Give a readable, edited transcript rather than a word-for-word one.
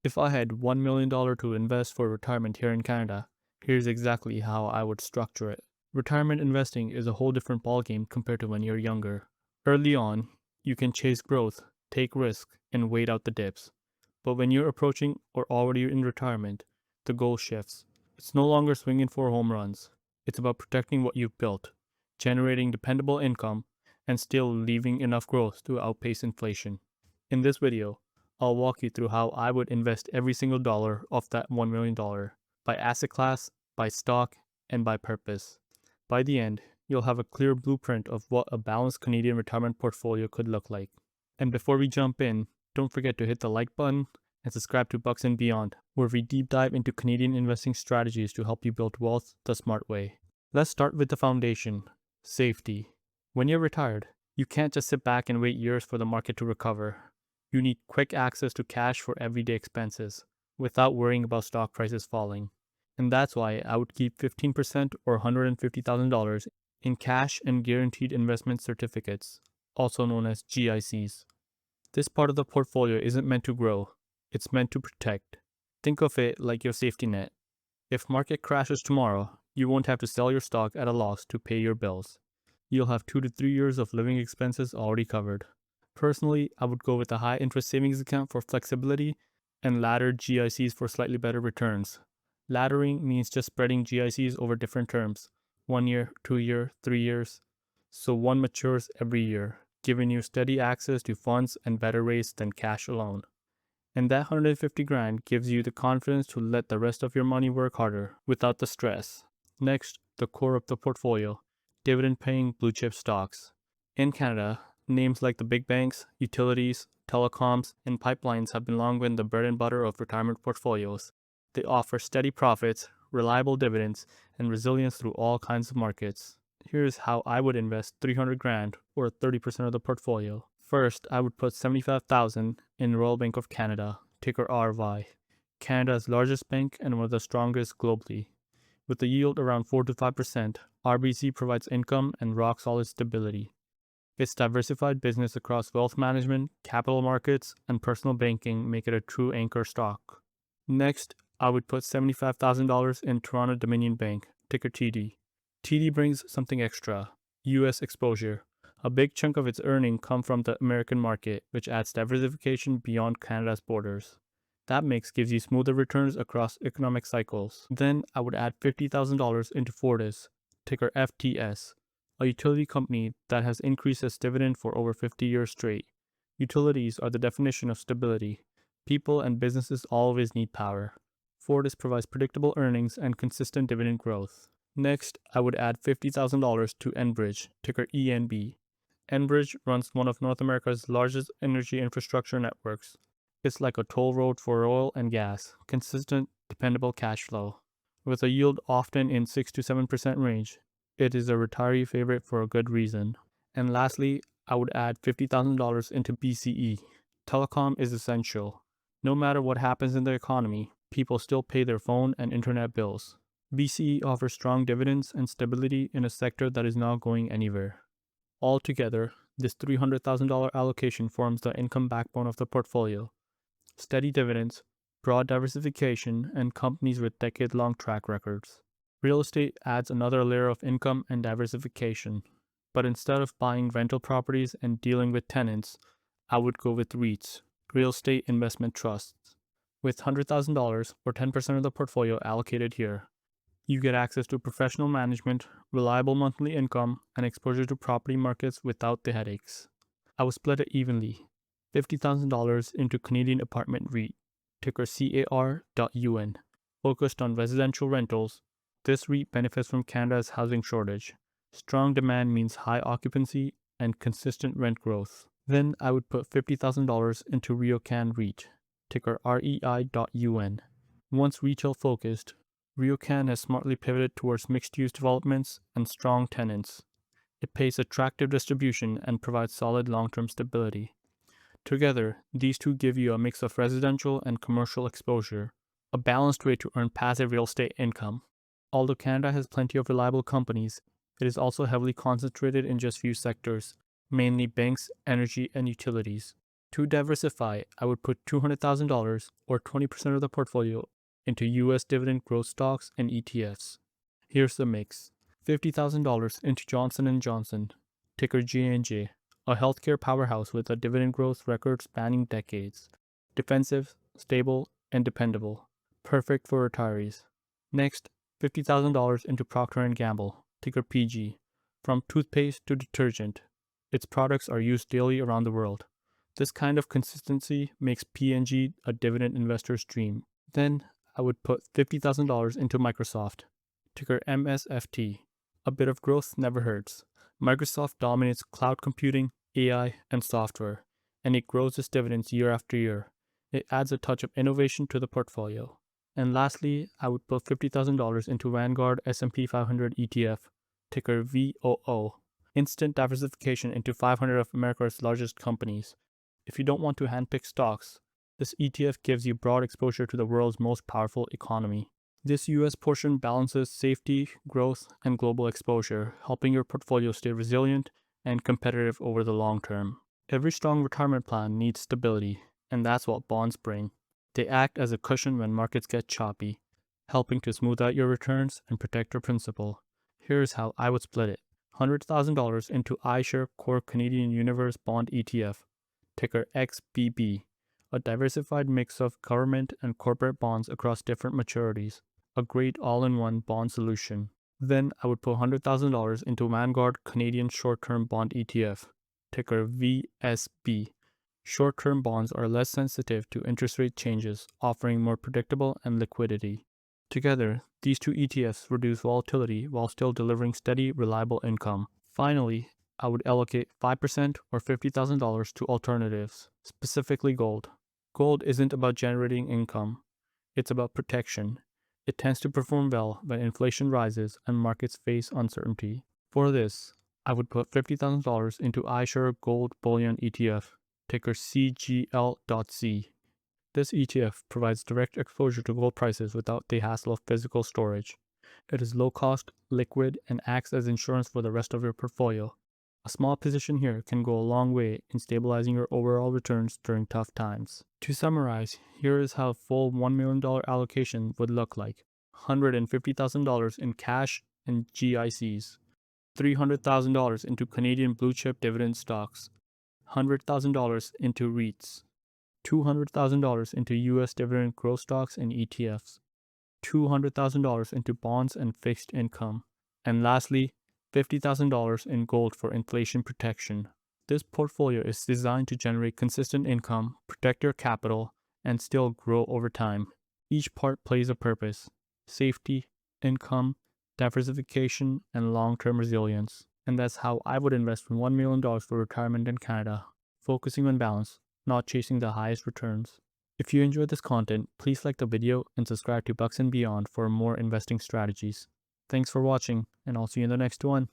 If I had $1 million to invest for retirement here in Canada, here's exactly how I would structure it. Retirement investing is a whole different ballgame compared to when you're younger. Early on, you can chase growth, take risks, and wait out the dips. But when you're approaching or already in retirement, the goal shifts. It's no longer swinging for home runs. It's about protecting what you've built, generating dependable income, and still leaving enough growth to outpace inflation. In this video, I'll walk you through how I would invest every single dollar of that $1 million by asset class, by stock, and by purpose. By the end, you'll have a clear blueprint of what a balanced Canadian retirement portfolio could look like. And before we jump in, don't forget to hit the like button and subscribe to Bucks and Beyond, where we deep dive into Canadian investing strategies to help you build wealth the smart way. Let's start with the foundation, safety. When you're retired, you can't just sit back and wait years for the market to recover. You need quick access to cash for everyday expenses without worrying about stock prices falling. And that's why I would keep 15% or $150,000 in cash and guaranteed investment certificates, also known as GICs. This part of the portfolio isn't meant to grow, it's meant to protect. Think of it like your safety net. If market crashes tomorrow, you won't have to sell your stock at a loss to pay your bills. You'll have 2 to 3 years of living expenses already covered. Personally, I would go with a high interest savings account for flexibility and laddered GICs for slightly better returns. Laddering means just spreading GICs over different terms, 1 year, 2 year, 3 years. So one matures every year, giving you steady access to funds and better rates than cash alone. And that 150 grand gives you the confidence to let the rest of your money work harder without the stress. Next, the core of the portfolio, dividend paying blue chip stocks. In Canada, names like the big banks, utilities, telecoms, and pipelines have long been the bread and butter of retirement portfolios. They offer steady profits, reliable dividends, and resilience through all kinds of markets. Here's how I would invest 300 grand or 30% of the portfolio. First, I would put 75,000 in Royal Bank of Canada, ticker RY, Canada's largest bank and one of the strongest globally. With a yield around 4 to 5%, RBC provides income and rock-solid stability. Its diversified business across wealth management, capital markets, and personal banking make it a true anchor stock. Next, I would put $75,000 in Toronto Dominion Bank, ticker TD. TD brings something extra, US exposure. A big chunk of its earnings come from the American market, which adds diversification beyond Canada's borders. That mix gives you smoother returns across economic cycles. Then I would add $50,000 into Fortis, ticker FTS, a utility company that has increased its dividend for over 50 years straight. Utilities are the definition of stability. People and businesses always need power. Fortis provides predictable earnings and consistent dividend growth. Next, I would add $50,000 to Enbridge, ticker ENB. Enbridge runs one of North America's largest energy infrastructure networks. It's like a toll road for oil and gas, consistent, dependable cash flow. With a yield often in 6 to 7% range, it is a retiree favorite for a good reason. And lastly, I would add $50,000 into BCE. Telecom is essential. No matter what happens in the economy, people still pay their phone and internet bills. BCE offers strong dividends and stability in a sector that is not going anywhere. Altogether, this $300,000 allocation forms the income backbone of the portfolio. Steady dividends, broad diversification, and companies with decade-long track records. Real estate adds another layer of income and diversification. But instead of buying rental properties and dealing with tenants, I would go with REITs, real estate investment trusts. With $100,000 or 10% of the portfolio allocated here, you get access to professional management, reliable monthly income, and exposure to property markets without the headaches. I would split it evenly, $50,000 into Canadian Apartment REIT, ticker CAR.UN, focused on residential rentals. This REIT benefits from Canada's housing shortage. Strong demand means high occupancy and consistent rent growth. Then I would put $50,000 into REI.UN REIT, ticker REI.UN. Once retail focused, REI.UN has smartly pivoted towards mixed-use developments and strong tenants. It pays attractive distribution and provides solid long-term stability. Together, these two give you a mix of residential and commercial exposure, a balanced way to earn passive real estate income. Although Canada has plenty of reliable companies, it is also heavily concentrated in just few sectors, mainly banks, energy, and utilities. To diversify, I would put $200,000 or 20% of the portfolio into US dividend growth stocks and ETFs. Here's the mix. $50,000 into Johnson & Johnson, ticker J&J, a healthcare powerhouse with a dividend growth record spanning decades. Defensive, stable, and dependable. Perfect for retirees. Next, $50,000 into Procter & Gamble, ticker PG. From toothpaste to detergent, its products are used daily around the world. This kind of consistency makes P&G a dividend investor's dream. Then, I would put $50,000 into Microsoft, ticker MSFT. A bit of growth never hurts. Microsoft dominates cloud computing, AI, and software, and it grows its dividends year after year. It adds a touch of innovation to the portfolio. And lastly, I would put $50,000 into Vanguard S&P 500 ETF, ticker VOO. Instant diversification into 500 of America's largest companies. If you don't want to handpick stocks, this ETF gives you broad exposure to the world's most powerful economy. This US portion balances safety, growth, and global exposure, helping your portfolio stay resilient and competitive over the long term. Every strong retirement plan needs stability, and that's what bonds bring. They act as a cushion when markets get choppy, helping to smooth out your returns and protect your principal. Here's how I would split it. $100,000 into iShares Core Canadian Universe Bond ETF, ticker XBB, a diversified mix of government and corporate bonds across different maturities, a great all-in-one bond solution. Then I would put $100,000 into Vanguard Canadian Short-Term Bond ETF, ticker VSB. Short-term bonds are less sensitive to interest rate changes, offering more predictable and liquidity. Together, these two ETFs reduce volatility while still delivering steady, reliable income. Finally, I would allocate 5% or $50,000 to alternatives, specifically gold. Gold isn't about generating income, it's about protection. It tends to perform well when inflation rises and markets face uncertainty. For this, I would put $50,000 into iShares Gold Bullion ETF, ticker CGL.C. This ETF provides direct exposure to gold prices without the hassle of physical storage. It is low cost, liquid, and acts as insurance for the rest of your portfolio. A small position here can go a long way in stabilizing your overall returns during tough times. To summarize, here is how a full $1 million allocation would look like. $150,000 in cash and GICs, $300,000 into Canadian blue chip dividend stocks, $100,000 into REITs, $200,000 into US dividend growth stocks and ETFs, $200,000 into bonds and fixed income, and lastly, $50,000 in gold for inflation protection. This portfolio is designed to generate consistent income, protect your capital, and still grow over time. Each part plays a purpose: safety, income, diversification, and long-term resilience. And that's how I would invest $1 million for retirement in Canada, focusing on balance, not chasing the highest returns. If you enjoyed this content, please like the video and subscribe to Bucks and Beyond for more investing strategies. Thanks for watching, and I'll see you in the next one.